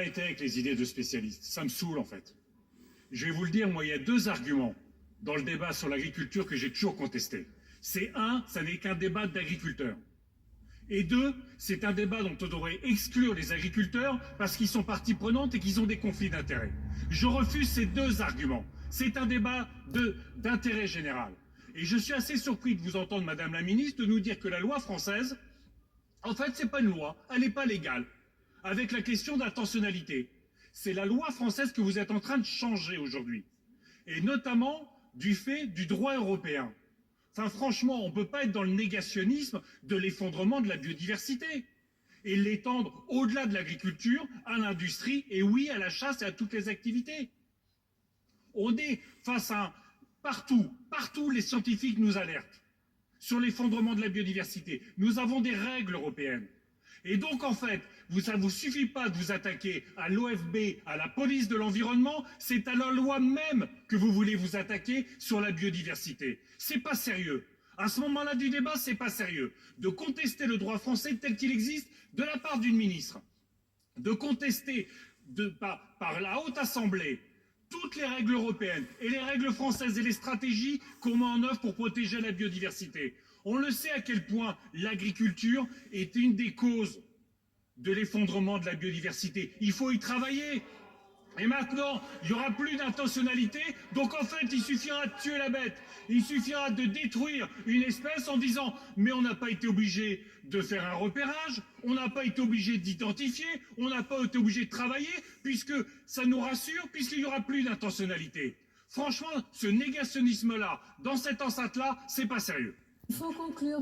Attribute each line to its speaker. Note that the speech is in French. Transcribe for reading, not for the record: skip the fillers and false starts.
Speaker 1: arrêter avec les idées de spécialistes. Ça me saoule, en fait. Je vais vous le dire, moi, il y a 2 arguments dans le débat sur l'agriculture que j'ai toujours contesté. C'est 1, ça n'est qu'un débat d'agriculteurs. Et 2, c'est un débat dont on devrait exclure les agriculteurs parce qu'ils sont partie prenante et qu'ils ont des conflits d'intérêts. Je refuse ces 2 arguments. C'est un débat d'intérêt général. Et je suis assez surpris de vous entendre, Madame la Ministre, de nous dire que la loi française, en fait, c'est pas une loi, elle n'est pas légale, avec la question d'intentionnalité. C'est la loi française que vous êtes en train de changer aujourd'hui, et notamment du fait du droit européen. Enfin, franchement, on ne peut pas être dans le négationnisme de l'effondrement de la biodiversité et l'étendre au-delà de l'agriculture, à l'industrie, et oui, à la chasse et à toutes les activités. On est face à partout les scientifiques nous alertent sur l'effondrement de la biodiversité. Nous avons des règles européennes. Et donc, en fait, ça ne vous suffit pas de vous attaquer à l'OFB, à la police de l'environnement, c'est à la loi même que vous voulez vous attaquer sur la biodiversité. C'est pas sérieux. À ce moment-là du débat, c'est pas sérieux. De contester le droit français tel qu'il existe de la part d'une ministre, de contester par la Haute Assemblée toutes les règles européennes et les règles françaises et les stratégies qu'on met en œuvre pour protéger la biodiversité. On le sait à quel point l'agriculture est une des causes de l'effondrement de la biodiversité. Il faut y travailler. Et maintenant, il n'y aura plus d'intentionnalité, donc en fait, il suffira de tuer la bête. Il suffira de détruire une espèce en disant « mais on n'a pas été obligé de faire un repérage, on n'a pas été obligé d'identifier, on n'a pas été obligé de travailler, puisque ça nous rassure, puisqu'il n'y aura plus d'intentionnalité. » Franchement, ce négationnisme-là, dans cette enceinte-là, c'est pas sérieux.
Speaker 2: Il faut conclure,